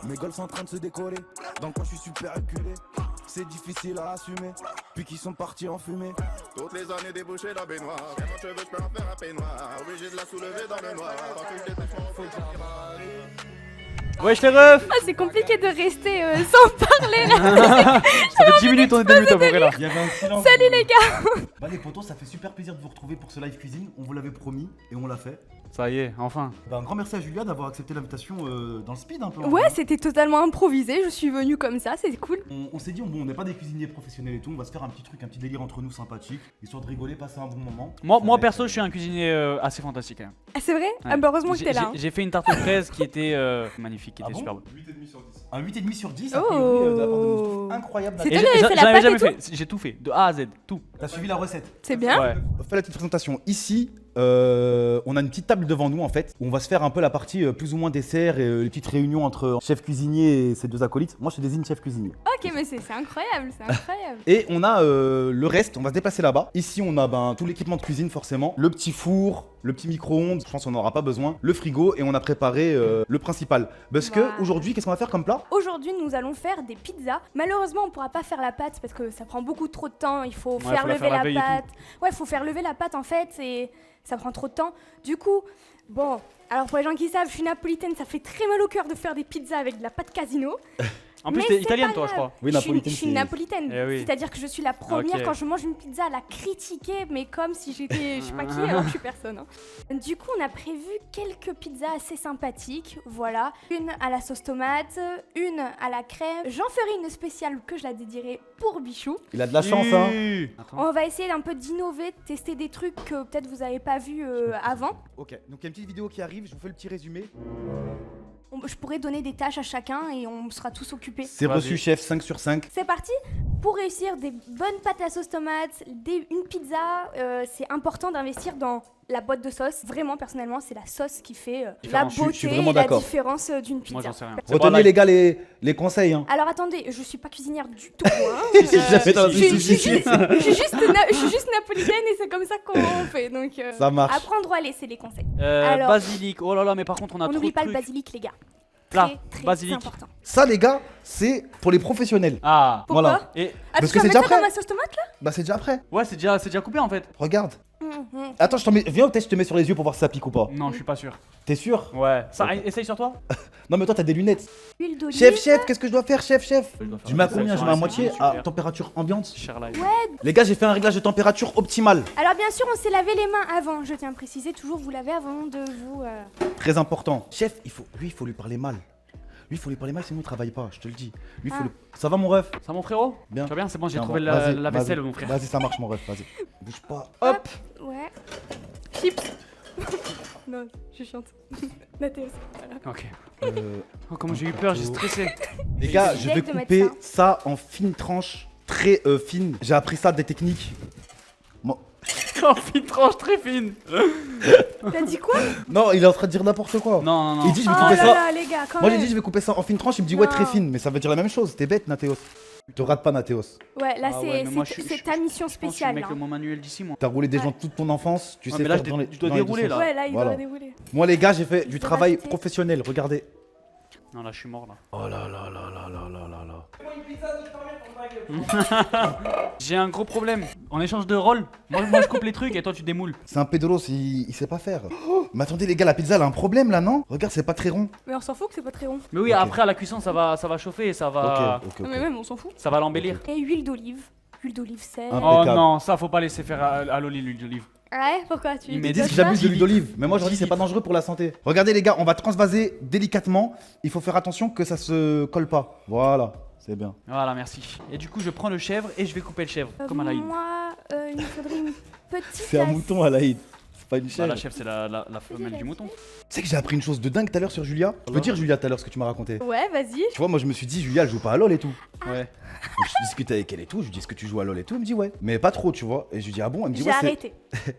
Mes goals sont en train de se décoller. Donc quand je suis super reculé, c'est difficile à assumer. Puis qu'ils sont partis en fumée. Toutes les années débouchées dans la baignoire. Quand je veux, je peux en faire un peignoir. Obligé de la soulever dans le noir. Tant que je déteste mon faut Wesh les refs. Ah, c'est compliqué de rester sans parler là. Ça fait 10 minutes on est début à peu près là. Il y avait un silence. Salut les gars. Bah les potos, ça fait super plaisir de vous retrouver pour ce live cuisine. On vous l'avait promis et on l'a fait. Ça y est, enfin. Bah un grand merci à Julia d'avoir accepté l'invitation dans le speed un peu. Ouais, c'était totalement improvisé. Je suis venue comme ça, c'est cool. On s'est dit, bon, on n'est pas des cuisiniers professionnels et tout, on va se faire un petit truc, un petit délire entre nous sympathique, histoire de rigoler, passer un bon moment. Moi perso, je suis un cuisinier assez fantastique quand même. Ah, c'est vrai? Ouais. Ah, bah heureusement que t'es là. hein. J'ai fait une tarte aux fraises qui était magnifique, qui était bon superbe. 8,5 sur 10. Un 8,5 sur 10, Oh. a priori, de la part de Moustapha. Incroyable. C'est Nathalie. toi qui avais fait la J'en avais pâte jamais et fait, j'ai tout fait, de A à Z, tout. T'as suivi la recette. C'est bien. Ouais. On fait la petite présentation. Ici, on a une petite table devant nous en fait, où on va se faire un peu la partie plus ou moins dessert et les petites réunions entre chef cuisinier et ses deux acolytes. Moi, je te désigne chef cuisinier. Ok, mais c'est incroyable, c'est incroyable. Et on a le reste, on va se déplacer là-bas. Ici, on a tout l'équipement de cuisine forcément. Le petit four, le petit micro-ondes, je pense qu'on n'en aura pas besoin. Le frigo et on a préparé le principal. Parce que Wow. aujourd'hui, qu'est-ce qu'on va faire comme plat? Aujourd'hui, nous allons faire des pizzas. Malheureusement, on pourra pas faire la pâte parce que ça prend beaucoup trop de temps. Il faut faire faut la lever faire la la veille et pâte. Ouais, faut faire lever la pâte en fait et ça prend trop de temps. Du coup, bon, alors pour les gens qui savent, je suis napolitaine, ça fait très mal au cœur de faire des pizzas avec de la pâte casino. En plus, Mais t'es c'est italienne pas toi, je grave. crois. Oui, Je suis napolitaine. Eh oui. C'est-à-dire que je suis la première Ok. quand je mange une pizza à la critiquer, mais comme si j'étais je sais pas qui, alors que je suis personne. hein. Du coup, on a prévu quelques pizzas assez sympathiques. Voilà, une à la sauce tomate, une à la crème. J'en ferai une spéciale que je la dédierai pour Bichou. Il a de la chance, hein. Attends. On va essayer d'un peu d'innover, de tester des trucs que peut-être vous avez pas vu avant. Ok, donc il y a une petite vidéo qui arrive, je vous fais le petit résumé. Je pourrais donner des tâches à chacun et on sera tous occupés. C'est Vas-y. reçu, chef, 5 sur 5. C'est parti. Pour réussir des bonnes pâtes à sauce tomate, une pizza, c'est important d'investir dans la boîte de sauce. Vraiment, personnellement, c'est la sauce qui fait la Différence. beauté Je suis vraiment et la d'accord. différence d'une pizza. Moi j'en sais rien. Retenez les gars les conseils, hein. Alors attendez, je suis pas cuisinière du tout. Hein. Si, si, si, si, Je suis si, si. juste napolitaine et c'est comme ça qu'on fait. Donc, Ça marche. apprendre à laisser les conseils. Alors- Basilic, oh là là, mais par contre on a On trop n'oublie de pas le trucs. basilic, les gars. Là, Très basilic. important. Ça, les gars, c'est pour les professionnels. Ah, Pourquoi Voilà. et Ah, Parce tu que vas c'est mettre déjà ça prêt. dans ma sauce tomate là Bah, c'est déjà après. ouais, c'est déjà coupé en fait. Regarde. Attends, je t'en mets. Viens, peut-être je te mets sur les yeux pour voir si ça pique ou pas. Non, je suis pas sûr. T'es sûr? Ouais, ça, Ok. essaye sur toi. Non, mais toi, t'as des lunettes. Huile d'olive. Chef, qu'est-ce que je dois faire, chef? Je dois faire Tu mets à ça combien? sur Je mets à un moitié site, à super. température ambiante. Cher live. Les gars, j'ai fait un réglage de température optimale. Alors bien sûr, on s'est lavé les mains avant. Je tiens à préciser, toujours vous lavez avant de vous... Très important. Chef, il faut lui parler mal. Lui, il faut lui parler mal, sinon il travaille pas, je te le dis. Lui, Ah. Ça va, mon ref? Ça mon frérot? Bien. Tu vas bien? C'est bon, j'ai Tiens, trouvé bon, la vas-y, vaisselle vas-y. mon frère. Vas-y, ça marche, mon ref, vas-y. Bouge pas. Hop. Ouais. Chips. Non, je chante. Nathéos, voilà. Ok. Euh, Oh, comment j'ai eu peur, j'ai stressé. Les gars, Je je vais viens de mettre couper ça en fines tranches, très fines. J'ai appris ça des techniques. Oh, fine tranche très fine. T'as dit quoi? Non, il est en train de dire n'importe quoi. Non, non, non. Il dit je Oh vais là couper ça. là, les gars, quand Moi j'ai même. dit je vais couper ça en fines tranches, il me dit ouais Non. très fine, mais ça veut dire la même chose. T'es bête, Nathéos. Te rate pas, Nathéos. Ouais, là, Ah ouais, mais moi, c'est ta mission Je pense que je suis le spéciale. mec là. le moins manuel d'ici, moi. T'as roulé des Ouais. gens toute ton enfance, tu Ouais, sais mais là, faire je dans dois- les. je dois dans les dérouler, deux là. sens. Ouais, là, il Voilà. doit dérouler. Moi les gars, j'ai fait du vais travail rajouter. professionnel. Regardez. Non, là, je suis mort, là. Oh là là là là là là là là. J'ai un gros problème. En échange de rôle, moi je coupe les trucs et toi tu démoules. C'est un pédolos, il sait pas faire. Oh, mais attendez les gars, la pizza elle a un problème là, non? Regarde, c'est pas très rond. Mais on s'en fout que c'est pas très rond. Mais oui, Ok. après à la cuisson, ça va chauffer et ça va, Ok. Non, mais même, on s'en fout. ça va l'embellir. Et huile d'olive. Huile d'olive sèche. Un- Oh Impeccable. non, ça faut pas laisser faire à Loli l'huile d'olive. Ouais, pourquoi tu Il met Ils des disent que ça j'abuse de l'huile 10 d'olive, mais moi je dis c'est pas dangereux pour la santé. Regardez les gars, on va transvaser délicatement. Il faut faire attention que ça se colle pas. Voilà, c'est bien. Voilà, merci. Et du coup, je prends le chèvre et je vais couper le chèvre, comme à la Moi, il me faudrait une petite. C'est un assiette. mouton à l'Aïd. C'est pas une Bah, chèvre. la chèvre, c'est la femelle du mouton. Tu sais que j'ai appris une chose de dingue tout à l'heure sur Julia. Je peux dire Julia tout à l'heure ce que tu m'as raconté. Ouais, vas-y. Tu vois, moi je me suis dit Julia elle joue pas à LoL et tout. Ouais. Donc je discute avec elle et tout, je lui dis est-ce que tu joues à LoL et tout, elle me dit ouais. Mais pas trop, tu vois. Et je lui dis ah bon, elle me dit J'ai ouais, arrêté.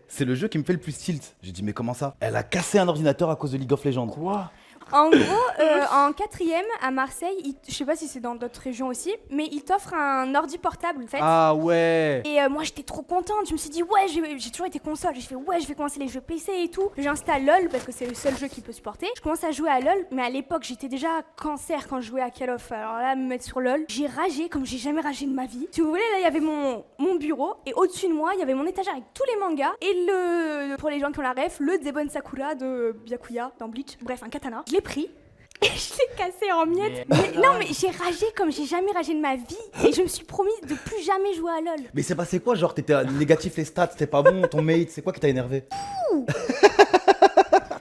c'est le jeu qui me fait le plus tilt. J'ai dit mais comment ça? Elle a cassé un ordinateur à cause de League of Legends. Quoi? En gros, en quatrième à Marseille, je sais pas si c'est dans d'autres régions aussi, mais ils t'offrent un ordi portable en fait. Ah ouais. Et moi j'étais trop contente, je me suis dit ouais, j'ai toujours été console, j'ai fait ouais, je vais commencer les jeux PC et tout. J'installe LOL parce que c'est le seul jeu qui peut supporter. Je commence à jouer à LOL, mais à l'époque j'étais déjà cancer quand je jouais à Call of. Alors là, me mettre sur LOL, j'ai ragé comme j'ai jamais ragé de ma vie. Si vous voulez, là il y avait mon bureau et au-dessus de moi il y avait mon étagère avec tous les mangas et pour les gens qui ont la ref, le Demon Sakura de Byakuya dans Bleach. Bref, un katana. Je l'ai pris. Et je l'ai cassé en miettes. Non mais j'ai ragé comme j'ai jamais ragé de ma vie. Et je me suis promis de plus jamais jouer à LOL. Mais c'est passé quoi? Genre, t'étais négatif les stats, c'était pas bon, ton mate, c'est quoi qui t'a énervé?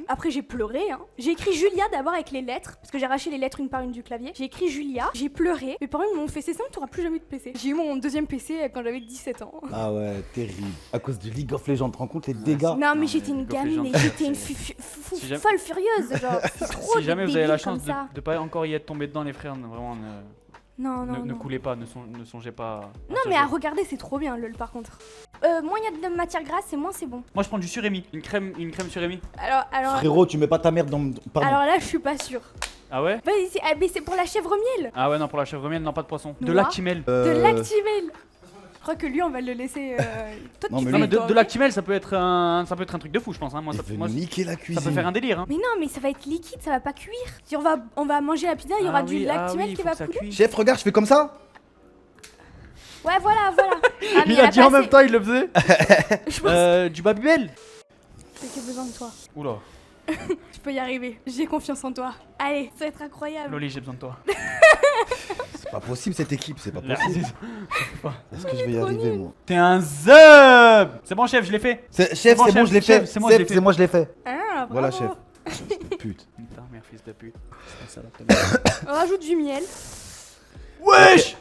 Après j'ai pleuré, hein. J'ai écrit Julia d'abord avec les lettres, parce que j'ai arraché les lettres une par une du clavier. J'ai écrit Julia, j'ai pleuré. Mes parents m'ont fait c'est simple, t'auras plus jamais de PC. J'ai eu mon deuxième PC quand j'avais 17 ans. Ah ouais, terrible. À cause du League of Legends, tu te rends compte les dégâts? Non mais j'étais une League of Legends, gamine, j'étais une Si jamais- folle furieuse, genre. C'est trop Si jamais vous avez la chance comme ça. de pas encore y être tombé dedans, les frères, vraiment Non, non, ne non. coulez pas, ne songez pas. Non mais à regarder c'est trop bien LOL par contre. Moins il y a de matière grasse et moins c'est bon. Moi je prends du surémi, une crème surémi. Alors Frérot, tu mets pas ta merde dans. Pardon. alors là je suis pas sûre. Ah ouais? Mais c'est pour la chèvre miel. Ah ouais, non, pour la chèvre miel, non, pas de poisson. De Noix. l'actimel. De l'actimel. Je crois que lui on va le laisser. Toi Non, tu mais Non, fais mais toi, de l'actimel, ça peut être un truc de fou, je pense. Hein. Moi, Il ça, veut moi, niquer la ça cuisine. peut faire un délire. Hein. Mais non mais ça va être liquide, ça va pas cuire. Si on va manger la pizza, il y aura du lactimel qui va couler. Chef, regarde, je fais comme ça. Ouais voilà. Ah, mais Il a dit en pas même temps, il le faisait. assez. Je pense Du Babybel. que j'ai besoin de toi. Oula, Tu peux y arriver. J'ai confiance en toi. Allez, ça va être incroyable. Loli, j'ai besoin de toi. C'est pas possible cette équipe, c'est pas Là, possible. Est-ce que je vais y trop arriver, nul. moi? T'es un zub. C'est bon, chef, je l'ai fait. Chef, bon, c'est bon, chef, je l'ai chef, fait. c'est moi, je l'ai Chef, fait. c'est moi, je l'ai fait. Ah, bravo. Voilà, chef. Pute. Putain, merde, fils de pute. On rajoute du miel. Wesh.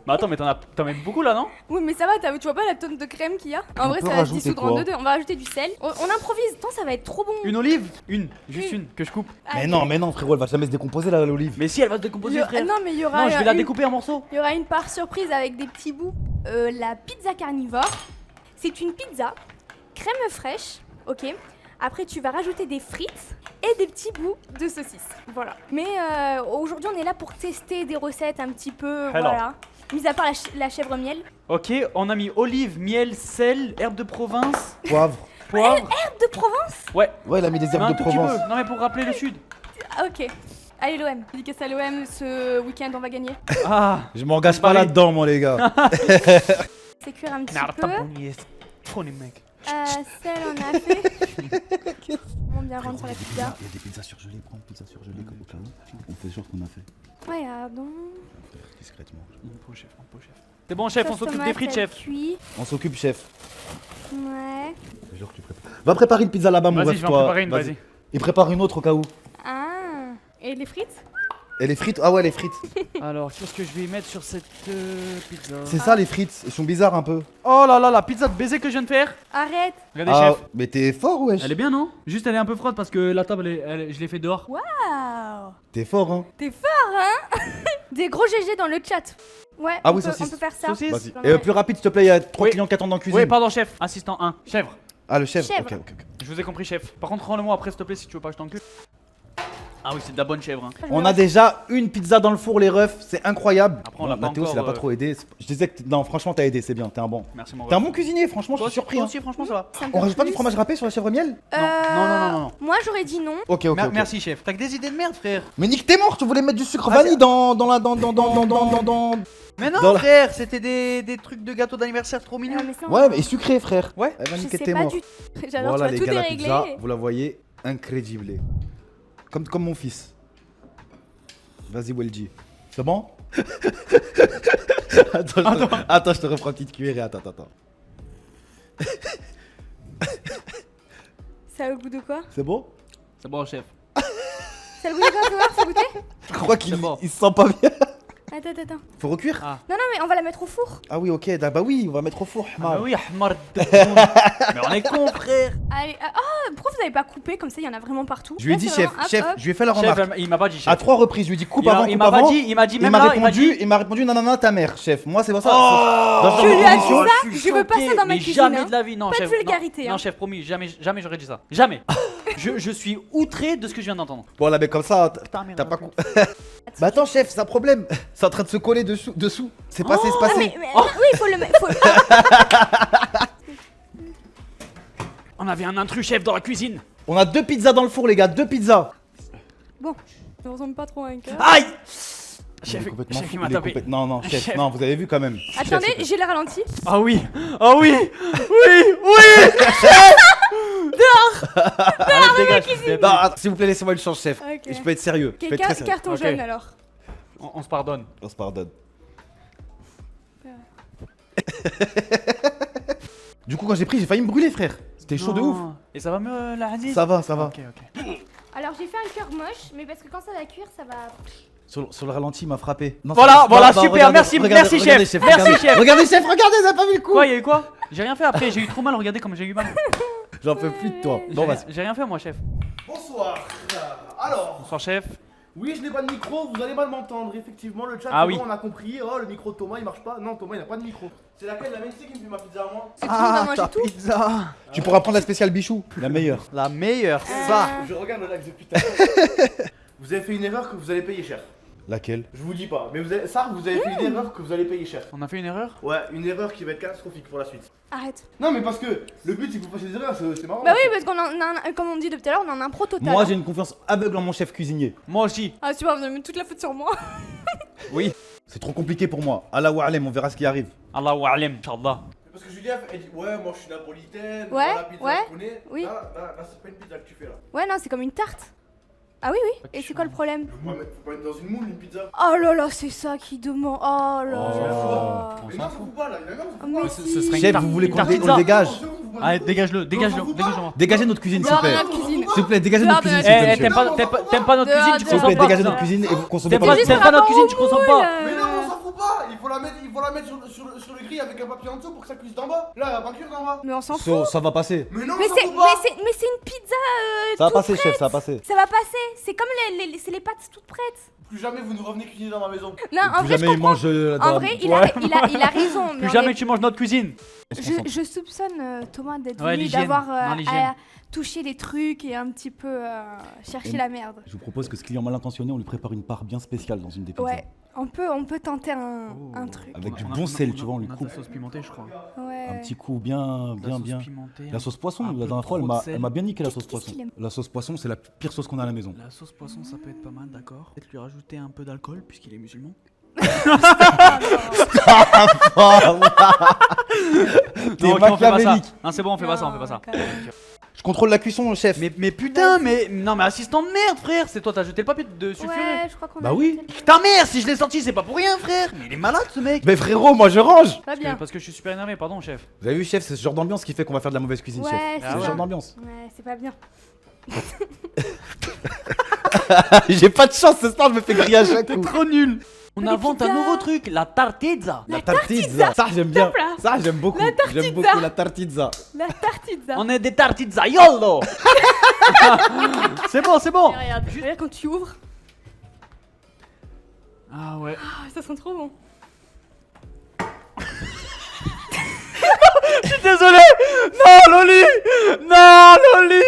Mais attends, mais t'en mets beaucoup là, non? Oui, mais ça va, tu vois pas la tonne de crème qu'il y a? En On vrai, peut ça va se rajouter dissoudre en quoi? deux. On va rajouter du sel. On improvise. Tant ça va être trop bon. Une olive? Juste une, que je coupe. Mais non, frérot, elle va jamais se décomposer là, l'olive. Mais si, elle va se décomposer, frère. Non, mais il y aura. Non, je vais la une- découper en morceaux. Il y aura une part surprise avec des petits bouts. La pizza carnivore, c'est une pizza, crème fraîche, ok. Après, tu vas rajouter des frites et des petits bouts de saucisse. Voilà. Mais aujourd'hui, on est là pour tester des recettes un petit peu. Hello. Voilà. Mis à part la chèvre miel. Ok, on a mis olive, miel, sel, herbe de province, Poivre. poivre. Herbe de Provence. Ouais, Ouais, il a mis des mais un herbes de tout petit Provence. peu. Non, mais pour rappeler le sud. Ah, ok. Allez, l'OM. Dédicace à l'OM, ce week-end, on va gagner. Ah. Je m'engage pas Pareil. là-dedans, moi, les gars. C'est cuire un petit Narta peu. bonies. Funny mec. Sel, on a fait. On bien rendre sur la pizza. Il y a des pizzas surgelées, prends une pizza surgelée comme au cas où. On fait genre qu'on a fait. Regardons. Discrètement. Chef. C'est bon, chef, on Sauce s'occupe tomate, des frites, elle chef. cuit. On s'occupe, chef. Ouais. Genre que tu prépares. Va préparer une pizza là-bas, mon Vas-y, ref, je vais en toi. préparer une, vas-y. Et prépare une autre au cas où. Ah. Et les frites? Et les frites? Ah ouais, les frites. Alors, qu'est-ce que je vais mettre sur cette pizza? C'est ça, les frites. Elles sont bizarres un peu. Oh là là, la pizza de baiser que je viens de faire. Arrête. Regardez, Ah, chef. mais t'es fort, wesh. Elle est bien, non? Juste, elle est un peu froide parce que la table, je l'ai fait dehors. Waouh. T'es fort, hein. T'es fort, hein? Des gros GG dans le chat. Ouais, Ah on oui, peut, saucisse. on peut faire ça. Saucisse. Vas-y. Ouais. Et plus rapide, s'il te plaît, il y a 3 Oui. clients qui attendent en cuisine. Oui, pardon, chef. Assistant 1. Chèvre. Ah, le chef. Chèvre. Ok. Je vous ai compris, chef. Par contre, rends-le-moi après, s'il te plaît, si tu veux pas que je t'encule. Ah oui, c'est de la bonne chèvre. Hein. On a déjà une pizza dans le four, les refs. C'est incroyable. Après, on l'a pas Mathéo, encore, il a pas trop aidé. Je disais que non, franchement, t'as aidé, c'est bien. T'es un bon. Merci, mon T'es un ref. bon cuisinier, franchement, je Toi suis surpris. toi Hein. aussi, franchement, ça va. Ça me On plaît rajoute pas du plus. fromage râpé sur la chèvre miel? Non. Moi, j'aurais dit non. Ok. Merci, chef. T'as que des idées de merde, frère. Mais nique, t'es mort, tu voulais mettre du sucre Ah, vanille dans la. Mais non, Dans la- frère, c'était des trucs de gâteau d'anniversaire trop mignons. Mais ça, Ouais, mais sucré, frère. Ouais. Elle va je niquer, sais t'es pas mort. du tout. J'adore, Voilà, tu les vas tout gars, la dérégler. pizza, vous la voyez, incrédible. Comme mon fils. Vas-y, Welji. C'est bon? Attends, je te reprends une petite cuillerée. Attends. Ça a le goût de quoi? C'est bon? C'est bon, chef. Ça a le goût de quoi? Fais voir, faut goûter? Je crois qu'il C'est bon. il se sent pas bien. Attends. Faut recuire? Ah. Non, mais on va la mettre au four. Ah oui, ok. Bah oui, on va mettre au four. Ah oui, Ahmar de con. Mais on est con, frère. Allez, pourquoi vous avez pas coupé comme ça? Il y en a vraiment partout. Je lui ai Là, dit, c'est chef, vraiment, hop, chef, hop. je lui ai fait la Chef, remarque. il m'a pas dit, chef. À 3 reprises, je lui ai dit coupe avant, coupe il m'a pas avant. dit, il m'a dit Il même m'a là, il m'a dit. répondu nanana ta mère, chef. Moi, c'est pas ça. Oh, Dans ce Tu genre de lui as dit conditions- ça? Je veux pas ça dans ma mais cuisine, jamais hein. de la vie, non, Pas de chef. vulgarité, Non, hein. chef, promis, jamais j'aurais dit ça. Jamais. Je suis outré de ce que je viens d'entendre. Bon là mais comme ça, Putain, merde. t'as pas Bah attends chef, c'est un problème. C'est en train de se coller dessous. C'est passé, c'est Ah, passé. mais oui, il faut le mettre. On avait un intrus chef dans la cuisine. On a 2 pizzas dans le four les gars, 2 pizzas. Bon, ça ressemble pas trop à un cœur. Aïe. Il Chef, est complètement chef, fou, il m'a il est tapé. Non non chef, Chef. non vous avez vu quand même. Attendez, Chef, j'ai le ralenti. Ah oui. Ah oui. Oui. Allez, dégage. Non, attends, s'il vous plaît laissez-moi une chance chef. Ok. Je peux être sérieux. Je Ok, peux être très sérieux. carton Ok. jaune alors. On se pardonne. On se pardonne. Du coup quand j'ai pris j'ai failli me brûler frère. C'était chaud de ouf. Et ça va mieux la Hadith? Ça va, ça va. Ok, ok. Alors j'ai fait un cœur moche, mais parce que quand ça va cuire, ça va. Sur le ralenti il m'a frappé. Non, Voilà, c'est- voilà, non, super, regardez, merci, regardez, merci, regardez, chef. regardez. Merci, chef. Regardez chef, regardez, vous avez pas vu le coup. Quoi, y'avait quoi? J'ai rien fait après, j'ai eu trop mal, regardez comme j'ai eu mal. J'en peux plus de toi. Bon vas-y. J'ai rien fait moi, chef. Bonsoir. Alors, Bonsoir, chef. oui, je n'ai pas de micro, vous allez mal m'entendre. Effectivement, le chat, Ah c'est oui. bon, on a compris. Oh, le micro de Thomas, il marche pas. Non, Thomas, il n'a pas de micro. C'est laquelle la Mexique qui me fait ma pizza à moi? C'est tout, on va manger tout. pizza. Tu pourras prendre la spéciale bichou, la meilleure. La meilleure, Je regarde le live depuis tout à l'heure. Vous avez fait une erreur que vous allez payer cher. Laquelle? Je vous dis pas, mais vous avez... ça, vous avez fait une erreur que vous allez payer cher. On a fait une erreur? Ouais, une erreur qui va être catastrophique pour la suite. Arrête. Non, mais parce que le but, c'est que vous fassiez des erreurs, c'est marrant. Bah oui, parce qu'on en a, comme on dit depuis tout à l'heure, on en a un pro total. Moi hein. j'ai une confiance aveugle en mon chef cuisinier. Moi aussi. Ah, tu vois, vous avez mis toute la faute sur moi. Oui. C'est trop compliqué pour moi. Allah wa alem, on verra ce qui arrive. Allahu a'lam, Inch'Allah. Parce que Julia, elle dit, ouais, moi je suis napolitaine. Ouais, la pizza, ouais, je connais. oui. Là, c'est pas une pizza que tu fais là. Ouais, non, c'est comme une tarte. Ah oui, oui. Et c'est quoi le problème? Faut pas mettre dans une moule une pizza. Oh là là, c'est ça qui demande. Oh là là. Mais non, ça fout pas là, il y en a qui Oh, mais Ce si. serait une Chef, tarte- vous voulez une qu'on tarte on le pizza. dégage? Allez, dégage-le, dégage-le, Non, dégage-le. Dégagez notre cuisine s'il vous Dehors de plaît. notre cuisine. S'il vous plaît, dégagez notre Non, cuisine mais- s'il vous plaît. Eh, monsieur. t'aimes pas notre Dehors, cuisine, tu dehors. S'il vous consommes plaît, pas. dégagez notre cuisine et vous consommez T'aimes pas. pas, juste t'aimes la pas notre cuisine, tu consommes pas. Mais non, on s'en fout pas. Il faut la mettre sur le grill avec un papier en dessous pour que ça cuise d'en bas. Là, elle va pas cuire d'en bas. Mais on s'en fout. Ça va passer. Mais non, Mais on s'en c'est fout pas. une pizza. Ça va toute passer chef, prête. ça va passer. Ça va passer. C'est comme c'est les pâtes toutes prêtes. Plus jamais vous nous revenez cuisiner dans ma maison. Non, en Plus vrai, je jamais il comprends. mange En vrai, il a raison. mais Plus on jamais est- tu manges notre cuisine. Je soupçonne Thomas d'être Ouais, venu, l'hygiène. d'avoir Non, l'hygiène. à toucher les trucs et un petit peu chercher la merde. Je vous propose que ce client mal intentionné, on lui prépare une part bien spéciale dans une des pizzas. Ouais, on peut tenter un truc. Avec du On a- bon sel, on a- tu vois, on lui a de coupe la sauce pimentée, je crois. Ouais. un petit coup bien. La sauce poisson, un la peu dernière fois, trop de sel. elle m'a bien niqué la sauce Qu'est-ce poisson. qu'il aime La sauce poisson, c'est la pire sauce qu'on a à la maison. La sauce poisson, ça peut être pas mal, d'accord. Peut-être lui rajouter un peu d'alcool, puisqu'il est musulman. T'es Non, ok, on fait pas ça. machiavélique. Non, c'est bon, on fait pas ça, on fait pas ça. Je contrôle la cuisson, chef. Mais putain, mais. Non, mais assistant de merde, frère. C'est toi, t'as jeté le papier de sulfuré. Ouais, je crois qu'on Bah a oui. jeté le- Ta mère, si je l'ai sorti, c'est pas pour rien, frère. Mais il est malade, ce mec. Mais frérot, moi je range. Pas bien. Parce que je suis super énervé, pardon, chef. Vous avez vu, chef, c'est ce genre d'ambiance qui fait qu'on va faire de la mauvaise cuisine, Ouais, chef. c'est C'est ce ça. genre d'ambiance. Ouais, c'est pas bien. J'ai pas de chance ce soir, je me fais griller à chaque coup. Trop nul. On Les invente un pizzas. nouveau truc, la tartizza. La tartizza. Ça, j'aime bien. Top, là. Ça, j'aime beaucoup. La J'aime tartizza. beaucoup la tartizza. La tartizza. On est des tartizzaiolo. C'est bon, c'est bon. Regarde quand tu ouvres. Ah ouais. Ah, ça sent trop bon. Je suis désolé. Non, Loli. Non, Loli.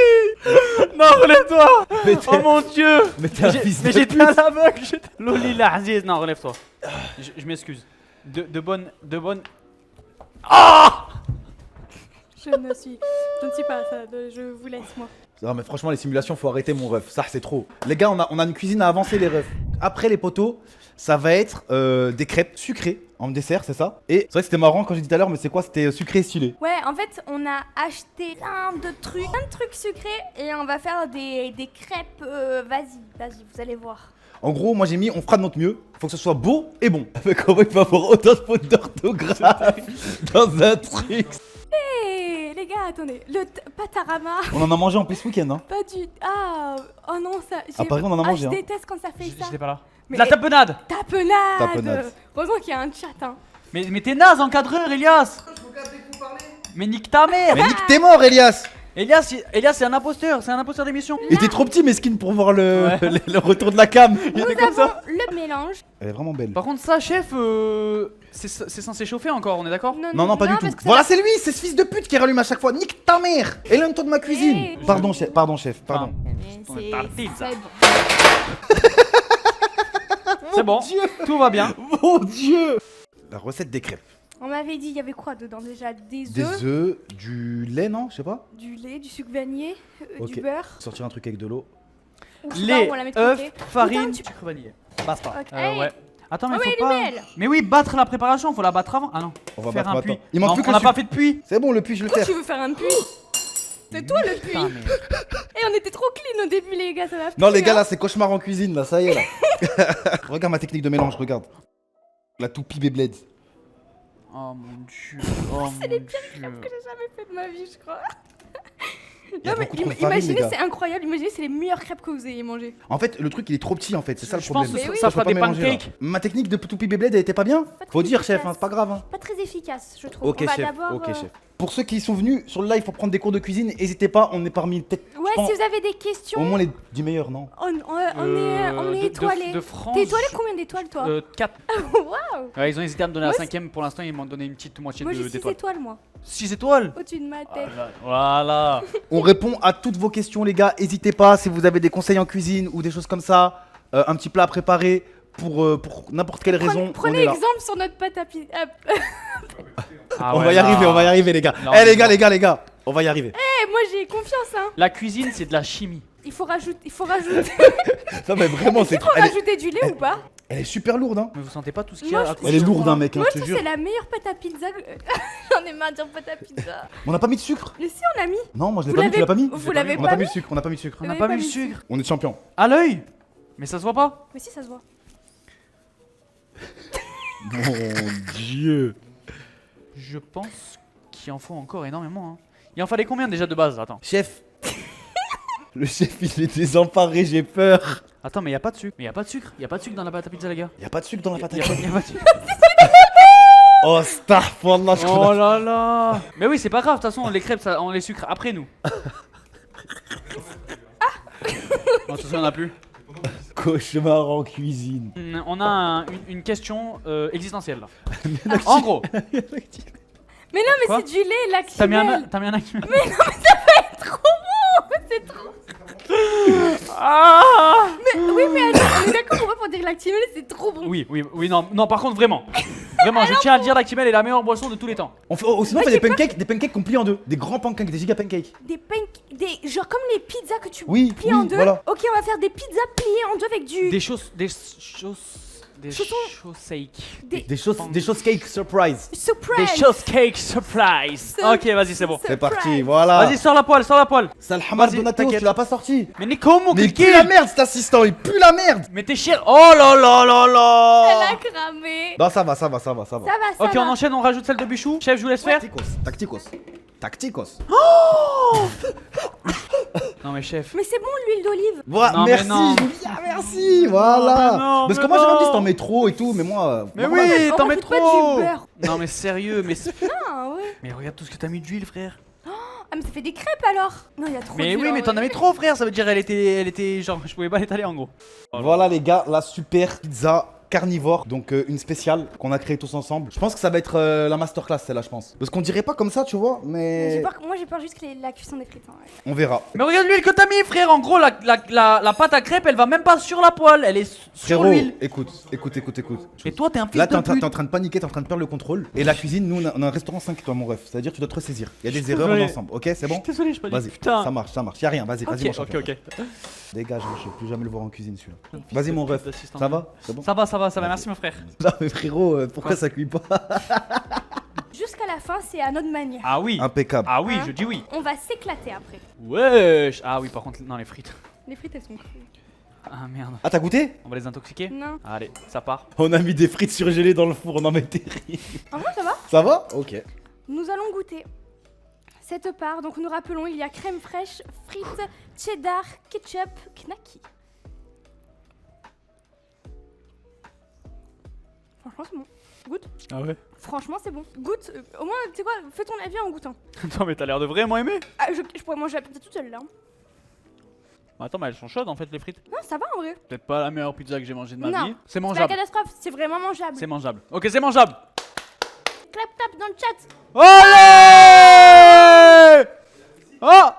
Non, relève-toi. Mais t'es- Oh mon dieu. Mais t'es un J'ai- fils Mais de j'étais à l'aveugle. Loli, la Aziz. Non, relève-toi. Je m'excuse. De bonne. Ah. Je ne suis pas ça. Je vous laisse moi. Non mais franchement les simulations faut arrêter mon ref, ça c'est trop. Les gars on a une cuisine à avancer les refs. Après les poteaux, ça va être des crêpes sucrées en dessert c'est ça. Et c'est vrai que c'était marrant quand j'ai dit tout à l'heure mais c'est quoi, c'était sucré et stylé. Ouais, en fait, on a acheté plein de trucs sucrés et on va faire des crêpes. Vas-y, vous allez voir. En gros moi j'ai mis on fera de notre mieux, faut que ce soit beau et bon. Mais comment il peut avoir autant de fautes d'orthographe dans un truc. Hé, les gars, attendez. Le patarama. On en a mangé en plus ce week-end hein. Pas du. Ah, oh non, ça. À Paris on en a mangé Je hein. déteste quand ça fait ça. J'étais pas là. Mais- La tapenade. Tapenade. Tapenade. Heureusement qu'il y a un chat, hein. Mais t'es naze, encadreur, Elias. Mais nique ta mère. Mais nique t'es mort Elias. Elias, c'est un imposteur d'émission. Il était trop petit, mesquine, pour voir Ouais. le retour de la cam. Il Nous était comme avons ça. le mélange. Elle est vraiment belle. Par contre, ça, chef, c'est censé chauffer encore, on est d'accord? Non, pas du tout. parce que ça Voilà, va- c'est lui, c'est ce fils de pute qui rallume à chaque fois. Nique ta mère. Éloigne-toi de ma cuisine. Hey. Pardon, chef, pardon. Mais c'est tartine, ça. bon. C'est bon, Dieu. tout va bien. Mon Dieu. La recette des crêpes. On m'avait dit, il y avait quoi dedans déjà? Des Des œufs, œufs, du lait, non? Je sais pas. du lait, du sucre vanillé, Ok. du beurre. Sortir un truc avec de l'eau. Ou je sais pas, Lait, on va la mettre œufs, côté. farine, Putain, sucre vanillé. Basta. Ok. Hey. Ouais. Attends, mais Ah ouais, faut pas. Lumel. Mais oui, battre la préparation, faut la battre avant. Ah non. On va Faire battre un puits. maintenant. Il manque Non, plus que on le n'a pas sucre. fait de puits. C'est bon, le puits, je le Pourquoi fais. tu veux faire un puits? C'est toi le puits. Putain, mais- Et on était trop clean au début, les gars, ça va Non, plus, les gars, hein. là, c'est cauchemar en cuisine, là, ça y est, là. Regarde ma technique de mélange, regarde. La toupie Beyblade. Oh mon dieu. Oh mon C'est les pires dieu. crêpes que j'ai jamais fait de ma vie, je crois. Il y a Non, mais beaucoup trop de farine, les imaginez, gars. c'est incroyable. Imaginez, c'est les meilleures crêpes que vous ayez mangées. En fait, le truc, il est trop petit, en fait, c'est ça le Je pense problème. que Mais ça oui. fera Faut des pas mélanger, là. pancakes. Ma technique de toupie Beyblade, elle était pas bien? Pas Faut très dire, chef, efficace. hein, c'est pas grave. Hein. Pas très efficace, je trouve. Ok, on va chef. d'abord. Ok, chef. Pour ceux qui sont venus sur le live pour prendre des cours de cuisine, n'hésitez pas, on est parmi peut-être Ouais, pense- si vous avez des questions, au moins les 10 meilleurs, non? on est étoilés. De France. T'es étoilé combien d'étoiles, toi 4. Waouh. Ouais, ils ont hésité à me donner la Moi, 5ème. Pour l'instant, ils m'ont donné une petite moitié Moi, j'ai 6 d'étoiles. étoiles, moi. 6 étoiles. Au-dessus de ma tête. Voilà. On répond à toutes vos questions, les gars. N'hésitez pas si vous avez des conseils en cuisine ou des choses comme ça, un petit plat à préparer pour n'importe quelle raison. on Prenez est là. exemple sur notre pâte à pizza. Ah On ouais, va y là. arriver, les gars. Non, Eh, mais les gars, non. les gars, on va y arriver. Moi, j'ai confiance, hein. La cuisine, c'est de la chimie. Il faut rajouter Non, mais vraiment, c'est faut rajouter du lait ou pas? elle est super lourde, hein. Mais vous sentez pas tout ce qu'il y Moi, a je à trouve- Elle est côté? lourde, hein, mec, hein, Moi, je je te trouve que jure. c'est la meilleure pâte à pizza. J'en ai marre de dire pâte à pizza. On n'a pas mis de sucre? Mais si, on a mis. Non, moi je l'ai Vous pas mis, tu l'as pas mis? Vous l'avez On n'a pas pas mis de sucre, on n'a pas mis de sucre. On n'a Vous pas avez mis le pas mis sucre. On est champion. À l'œil. Mais ça se voit pas. Mais si, ça se voit. Mon dieu. Je pense qu'il en faut encore énormément. Hein. Il en fallait combien déjà de base? Attends. Chef. Le chef, il est désemparé, j'ai peur. Attends, mais y a pas de sucre. Mais y a pas de sucre. Y a pas de sucre dans la pâte à pizza, les gars. Y a pas de sucre dans la pâte à Y a pas, y a pas de sucre. Oh, astaghfirullah, je Oh crois. là là. Mais oui, c'est pas grave. De toute façon, les crêpes, ça, on les sucre après nous. Non, attention, on a plus. Cauchemar en cuisine. On a une question existentielle là. En gros, Mais non, mais Quoi c'est du lait, t'as mis lactimel. un actimel. C'est trop. Ah. Oui, mais attends, on est d'accord pour moi pour dire lactimel, c'est trop bon. Oui, non, par contre, vraiment. Vraiment, je tiens à le dire, l'actimel est la meilleure boisson de tous les temps. Sinon, on fait des pancakes qu'on plie en deux. Des grands pancakes, des giga pancakes. Genre comme les pizzas que tu Oui, plies en deux. voilà. Ok, on va faire des pizzas pliées en deux avec du. Des Chaussons. Des choses cake surprise. Surprise. Des choses cake surprise. Ok, vas-y, c'est bon. C'est parti, Surprise. voilà. Vas-y, sors la poêle. Ça le hamar Vas-y, Donatello, t'inquiète. tu l'as pas sorti. Mais Nico, Mais il pue la merde cet assistant, il pue la merde. Mais t'es chier. Oh là là là Elle là. a cramé. Non, ça va. Ça va, ça Ok, va. on enchaîne, on rajoute celle de Bichou. Chef, je vous laisse faire. Tacticos. Non, mais chef. Mais c'est bon, l'huile d'olive. Voilà, Non, mais merci, non. Julia, merci, voilà. mais non, Parce que mais moi j'avais non. dit t'en mets trop et tout, mais moi. Mais normal. oui, On t'en mets rajoute pas trop. du beurre. Non, mais sérieux, mais. Ah ouais. Mais regarde tout ce que t'as mis d'huile, frère. Ah, mais ça fait des crêpes alors. Non, il y a trop Mais d'huile, oui, en mais t'en vrai. avais trop, frère. Ça veut dire elle était genre, je pouvais pas l'étaler en gros. Voilà les gars, la super pizza carnivore, donc une spéciale qu'on a créée tous ensemble. Je pense que ça va être la masterclass celle-là, je pense. Parce qu'on dirait pas comme ça, tu vois, mais Moi j'ai peur juste que la cuisson des frites. Hein, ouais. on verra. Mais regarde l'huile que t'as mis, frère. En gros, la pâte à crêpes, elle va même pas sur la poêle, elle est sur Frérot, l'huile. écoute. Et toi, t'es un fils Là, de pute. t'es en train de paniquer, t'es en train de perdre le contrôle. Et la cuisine, nous, on a un restaurant 5 étoiles, mon ref. C'est-à-dire que tu dois te ressaisir. Il y a des suis erreurs, on désolé. est ensemble, ok? C'est bon? Désolé, je pas dit. Vas-y, Putain. ça marche. Y'a rien, vas-y, mon Ok, champion. ok. Dégage, je vais plus jamais le voir en cuisine celui-là. Vas-y, mon ref. D'assistant. Ça va? C'est bon? Ça va, merci mon frère. Non, mais frérot, pourquoi ça cuit pas? Jusqu'à la fin, c'est à notre manière. Ah oui. Impeccable. Ah oui, Hein je dis oui. On va s'éclater après. Wesh. Ah oui, par contre, non, les frites. Les frites elles sont crues. Ah merde. Ah, t'as goûté? On va les intoxiquer. Non. Allez, ça part. On a mis des frites surgelées dans le four, non mais terrible. En vrai, ça va. Ça va? Ok. Nous allons goûter cette part. Donc nous rappelons, il y a crème fraîche, frites, cheddar, ketchup, knacky. Franchement, c'est bon. Goûte. Ah ouais. Franchement, c'est bon. Goûte. Au moins, tu sais quoi, fais ton avis en goûtant. Attends, mais t'as l'air de vraiment aimer. Ah, je pourrais manger la pizza toute seule là. Attends, mais elles sont chaudes en fait les frites. Non, ça va en vrai. Peut-être pas la meilleure pizza que j'ai mangée de ma Non. vie. C'est C'est pas la mangeable. catastrophe, c'est vraiment mangeable. C'est mangeable. Ok, c'est mangeable. Clap, tap dans le chat. Allez. Oh.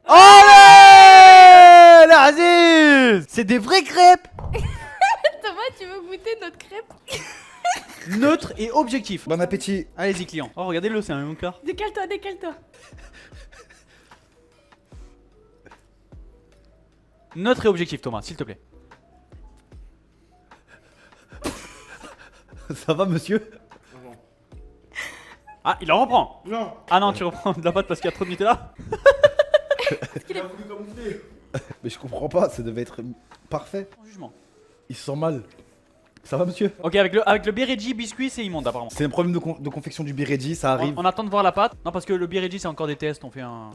Allez l'Aziz. C'est des vraies crêpes. Thomas, tu veux goûter notre crêpe? Neutre et objectif. Bon appétit. Allez-y client. Oh regardez-le, c'est un quart. Décale-toi, décale-toi. Neutre et objectif Thomas, s'il te plaît. Ça va, monsieur? Ah, il en reprend. Non. Ah non, tu reprends de la pâte parce qu'il y a trop de Nutella. Il a voulu camoufler. Mais je comprends pas, ça devait être parfait. Sans jugement. Il se sent mal. Ça va, monsieur? Ok, avec le Bireji biscuit, c'est immonde apparemment. C'est un problème de confection du Bireji, ça arrive. On attend de voir la pâte. Non, parce que le Bireji, c'est encore des tests. On fait un.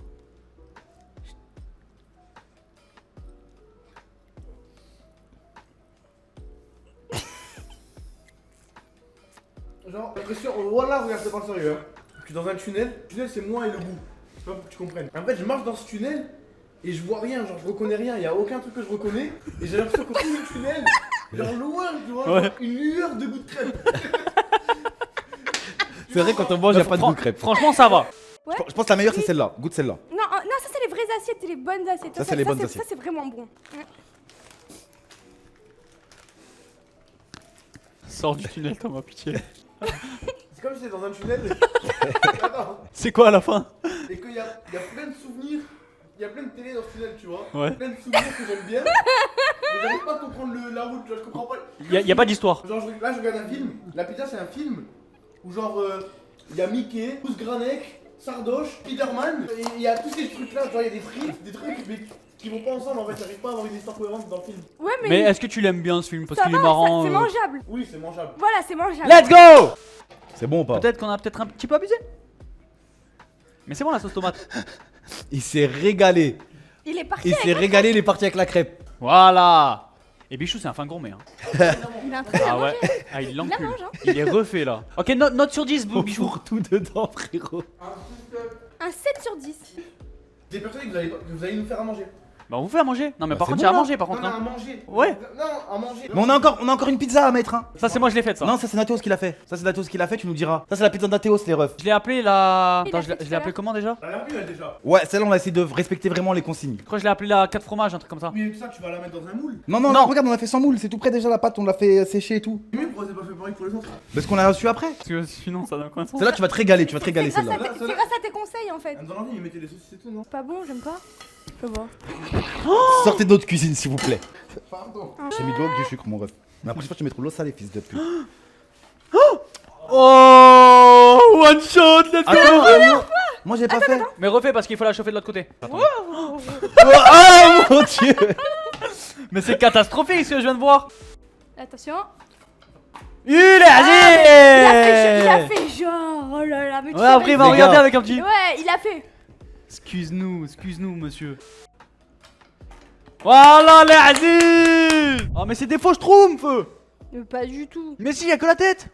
Genre, l'impression, voilà, regarde, c'est pas sérieux. Hein. Je suis dans un tunnel. Le tunnel, c'est moi et le bout. C'est pas pour que tu comprennes. En fait, je marche dans ce tunnel et je vois rien. Genre, je reconnais rien. Il y a aucun truc que je reconnais. Et j'ai l'impression qu'au fond du tunnel, genre loin, tu vois, Ouais. genre, une lueur de goût de crêpe. C'est vrai, quand on mange, il a pas de goût de crêpe. Franchement, ça va. Ouais. Je pense que la meilleure, c'est celle-là. Goûte celle-là. Non, non, ça c'est les vraies assiettes, c'est les bonnes assiettes. Ça, c'est les bonnes assiettes. Ça c'est vraiment bon. Sors du tunnel, Thomas, pitié. C'est comme si j'étais dans un tunnel. Attends. C'est quoi à la fin? Et qu'il y a plein de souvenirs. Il y a plein de télé dans ce tunnel, tu vois. Ouais. Plein de souvenirs que j'aime bien. Mais j'arrive pas à comprendre la route, tu vois, je comprends pas. Y a pas d'histoire. Genre, là, je regarde un film. La pizza, c'est un film où, genre, il y a Mickey, Pouce Granek, Sardoche, Spider-Man. Et il y a tous ces trucs-là. Genre, il y a des frites, des trucs, mais qui vont pas ensemble en fait. J'arrive pas à avoir une histoire cohérente dans le film. Ouais, mais, Mais est-ce que tu l'aimes bien ce film? Parce ça qu'il est va, marrant. c'est mangeable. Oui, c'est mangeable. Voilà, c'est mangeable. Let's go! C'est bon ou pas? Peut-être qu'on a peut-être un petit peu abusé. Mais c'est bon la sauce tomate. Il s'est régalé. Il est parti Il avec s'est la régalé, il est parti avec la crêpe. Voilà. Et Bichou, c'est un fin gourmet. Hein. Il a un très Ah bien ouais. mangé. Ah, il Il la l'encule. mange, hein. Il est refait là. Ok, note sur 10, On Bichou. fourre tout dedans, frérot. Un 7 sur 10. T'es persuadé que vous allez nous faire à manger. Bah, on vous fait à manger. Non, mais Bah, par c'est contre, il y bon, a à là. manger par contre. Non, hein. à manger. Ouais. Non, à manger. Mais on a encore une pizza à mettre, hein. Ça, c'est moi, je l'ai faite ça. Non, ça c'est Nateos qui l'a fait. Ça c'est Nateos qui l'a fait, tu nous diras. Ça c'est la pizza de Nateos, les refs. Je l'ai appelé la. Il Attends, a je fait l'ai tout je l'ai à appelé l'heure. comment déjà? T'as l'air plus, elle déjà. Ouais, celle-là on va essayer de respecter vraiment les consignes. Je crois que je l'ai appelé la 4 fromages, un truc comme ça. Oui, ça, tu vas la mettre dans un moule. Non, non, Non. non, regarde, on a fait sans moule, c'est tout prêt déjà la pâte, on l'a fait sécher et tout. Mais pourquoi c'est pas fait pareil pour les autres? Parce qu'on l'a reçu après. Parce que sinon, ça donne quoi de sens? Celle-là, tu vas te régaler, tu vas te C'est régaler grâce, celle-là. c'est grâce à tes conseils en fait. Dans l'envie, ils mettaient les saucisses et tout, non? Pas bon, j'aime pas. Je vois. Sortez d'autres cuisines, s'il vous plaît. Pardon. J'ai mis de l'eau avec du sucre, mon ref. Mais après, je te mettre l'eau salée, fils de pute. Oh, one shot, let's go. Attends, moi j'ai pas fait. Mais refais parce qu'il faut la chauffer de l'autre côté. Attends. Oh mon dieu. Mais c'est catastrophique ce que je viens de voir. Attention. Il Il a a fait genre. Oh là là, mais tu Ouais, savais- après il va Les regarder gars. avec un petit. Ouais, il a fait. Excuse-nous, monsieur. Voilà les Aziz. Oh mais c'est des faux schtroumpfs. Mais pas du tout. Mais si, y a que la tête.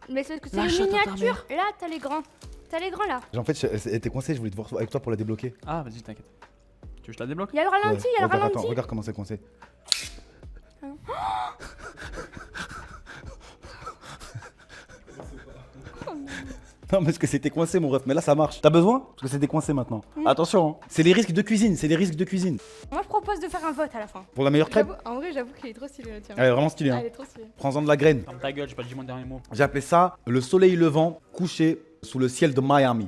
Mais c'est parce que c'est Lâche une ta miniature. Et là, t'as les grands. T'as les grands là. En fait, elle était coincée, je voulais te voir avec toi pour la débloquer. Ah vas-y, t'inquiète. Tu veux que je la débloque? Il y a le ralenti, il y a le Regarde, ralenti. attends, regarde comment c'est coincé. Non, parce que c'était coincé, mon ref, mais là ça marche. T'as besoin? Parce que c'était coincé maintenant. Attention, hein. C'est les risques de cuisine, c'est les risques de cuisine. Moi, je propose de faire un vote à la fin. Pour la meilleure crêpe, En vrai, j'avoue qu'il est trop stylé le tien. elle est vraiment stylée. Ah, Hein. elle est trop stylée. Prends-en de la graine. Ferme ta gueule, j'ai pas dit mon dernier mot. J'ai appelé ça le soleil levant couché sous le ciel de Miami.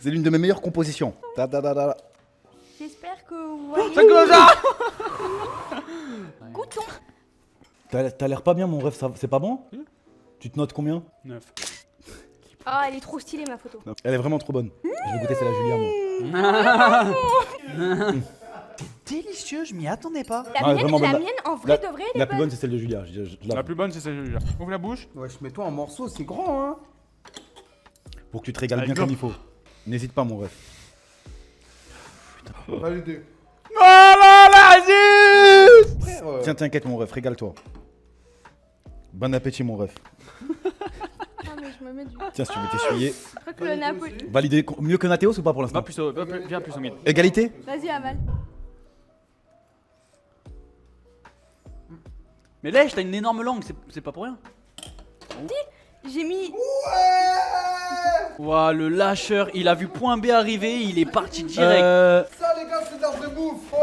C'est l'une de mes meilleures compositions. Ta -da -da -da -da. J'espère que vous voyez. C'est comme ça. Goûtons. T'as l'air pas bien, mon ref, c'est pas bon? Tu te notes combien? 9. Ah, elle est trop stylée ma photo. Elle est vraiment trop bonne. Je vais goûter celle à Julia, moi. Délicieux, je m'y attendais pas. La, Ah, mienne, vraiment bonne. la mienne, en vrai de vrai, elle est La plus bonne. bonne, c'est celle de Julia. Je La l'avoue. plus bonne, c'est celle-là. Ouvre la bouche. Wesh, mets-toi en morceaux, c'est grand, hein. Pour que tu te régales Allez, bien go. comme il faut. N'hésite pas, mon ref. Pas les deux. Voilà l'Aziz. frère. Tiens, t'inquiète, mon ref, régale-toi. Bon appétit, mon ref. Ah, mais je me mets du. Tiens, si tu veux t'essuyer. Je crois que le Napoli. Validé mieux que Nathéos ou pas pour l'instant? Viens plus au milieu. Égalité? Vas-y, avale. Mais lèche, t'as une énorme langue, c'est pas pour rien. J'ai mis. Ouah, le lâcheur, il a vu point B arriver, il est parti direct. Ça, les gars, c'est de la vraie bouffe.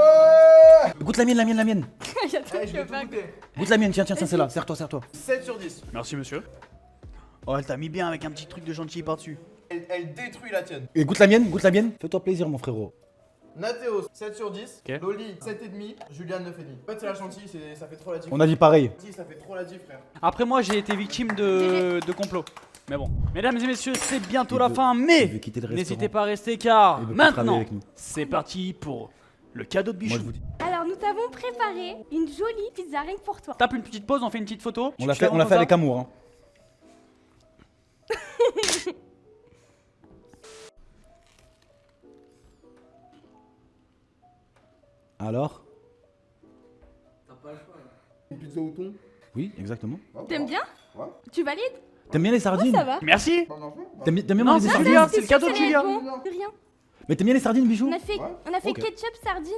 Goûte la mienne, la mienne, la mienne. Il y a tout Ouais, qui je vais est pas. tout goûter. Goûte la mienne, tiens, tiens, c'est là. Serre-toi, serre-toi. 7 sur 10. Merci monsieur. Oh, elle t'a mis bien avec un petit truc de chantilly par-dessus. Elle détruit la tienne. Et goûte la mienne, goûte la mienne. Fais-toi plaisir, mon frérot. Nathéos, 7 sur 10. Ok. Loli, 7,5. Julian, 9,5. En fait, c'est la chantilly, ça fait trop la diff. On a dit pareil. Ça fait trop la diff, frère. Après moi, j'ai été victime de complot. Mais bon. Mesdames et messieurs, c'est bientôt Il la veut- fin, il mais veut quitter le n'hésitez restaurant. pas à rester car Il veut plus travailler maintenant, avec nous. c'est parti pour le cadeau de Moi, Bichou. je vous dis. Alors, nous t'avons préparé une jolie pizza rien que pour toi. Tape une petite pause, on fait une petite photo. On l'a fait avec amour. Hein. Alors? Une pizza au thon. Oui, exactement. T'aimes bien? Ouais. Tu valides? T'aimes bien les sardines? Ça va. Merci. T'aimes bien Non, manger des c'est sardines? Julia, T'es c'est le sûr cadeau que de ça allait Julia. être bon? Rien. Mais t'aimes bien les sardines, Bichou? On a fait Ok. ketchup, sardines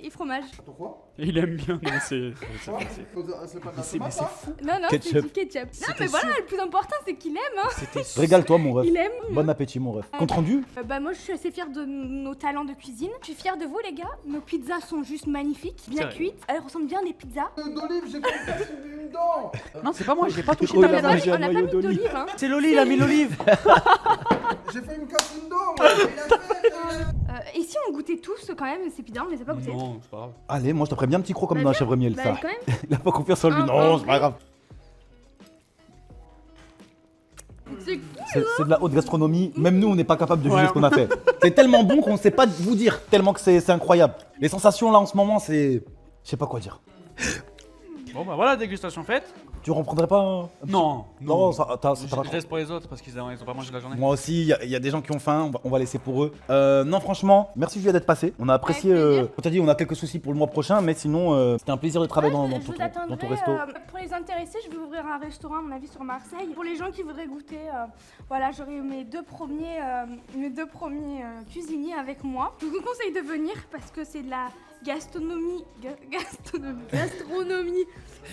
et fromage. Pourquoi Il aime bien, non, c'est... C'est pas de la C'est tomate, ça Non, non, c'est Ketchup. du ketchup. Non, mais voilà, le plus important, c'est qu'il aime. Hein. Régale-toi, mon ref. Il aime. Bon appétit, mon ref. Compte rendu? Bah, moi, je suis assez fière de nos talents de cuisine. Je suis fière de vous, les gars. Nos pizzas sont juste magnifiques, bien vrai. cuites. Elles ressemblent bien à des pizzas. D'olive, j'ai fait une casse une dent. Non, c'est pas moi, je l'ai pas touché Oh, ta il a maison. mangé un On n'a pas noyau mis d'olive. d'olive. Hein. C'est Loli, il a mis l'olive. J'ai fait une casse une dent, moi. Il a fait. Et si on goûtait tous quand même ces pizzas, on les a pas goûtées. Non, c'est pas grave. Allez, moi je te ferai bien un petit croc comme Bah, dans la viens. chèvre miel, Bah, ça. quand même. Il a pas confiance en lui. Un, Non, un, c'est pas grave. C'est C'est de la haute gastronomie. Même nous, on n'est pas capable de juger ce qu'on a fait. C'est tellement bon qu'on sait pas vous dire. Tellement que c'est incroyable. Les sensations là en ce moment, c'est. Je sais pas quoi dire. Bon bah voilà, dégustation faite. Tu reprendrais pas un petit- Non, Non, ça va Je trop. laisse pour les autres parce qu'ils ont pas mangé la journée. Moi aussi, il y a des gens qui ont faim, on va laisser pour eux. Non, franchement, merci Julia d'être passée. On a apprécié. Avec plaisir. On t'a dit, on a quelques soucis pour le mois prochain, mais sinon, c'était un plaisir de travailler dans je ton vous attendrai, ton resto. pour les intéressés, je vais ouvrir un restaurant à mon avis sur Marseille. Pour les gens qui voudraient goûter, voilà, j'aurai mes deux premiers cuisiniers avec moi. Je vous conseille de venir parce que c'est de la gastronomie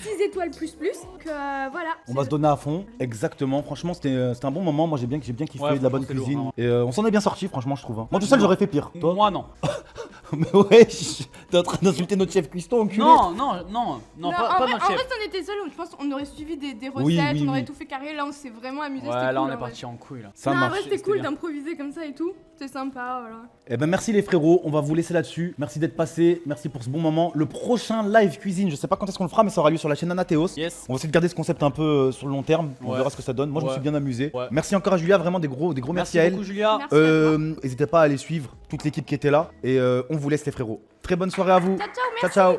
6 étoiles plus. Donc voilà. On va se donner à fond, exactement. Franchement, c'était un bon moment. Moi, j'ai bien kiffé Ouais, de la bonne c'était lourd, cuisine. hein. Et on s'en est bien sorti, franchement, je trouve. Hein. Moi, tout seul, j'aurais fait pire. Toi Moi non. Mais ouais, t'es en train d'insulter notre chef cuistot, enculé. Non, Non, pas en notre vrai, chef. si on était seul, je pense qu'on aurait suivi des recettes, Oui, on aurait oui. tout fait carré. Là, on s'est vraiment amusé. Ouais, c'était là cool, on en est vrai. parti en couille là. Ça Non, en marche. vrai, c'était cool bien. d'improviser comme ça et tout. C'est sympa, voilà. Eh ben merci les frérots, on va vous laisser là-dessus. Merci d'être passés, merci pour ce bon moment. Le prochain live cuisine, je sais pas quand est-ce qu'on le fera, mais ça aura lieu sur la chaîne Anathéos. Yes. On va essayer de garder ce concept un peu sur le long terme. On Ouais. verra ce que ça donne. Moi, je me Ouais. suis bien amusé. Ouais. Merci encore à Julia, vraiment des gros merci à elle. beaucoup Julia. Merci à toi. N'hésitez pas à aller suivre toute l'équipe qui était là et on vous laisse les frérots. Très bonne soirée à vous. Ciao, ciao, merci. Ciao ciao.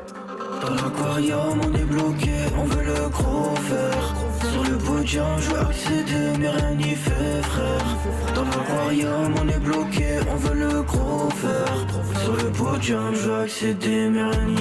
Dans l'aquarium on est bloqué, on veut le gros faire. Sur le podium je veux accéder mais rien n'y fait frère. Dans l'aquarium on est bloqué, on veut le gros faire. Sur le podium je veux accéder mais rien n'y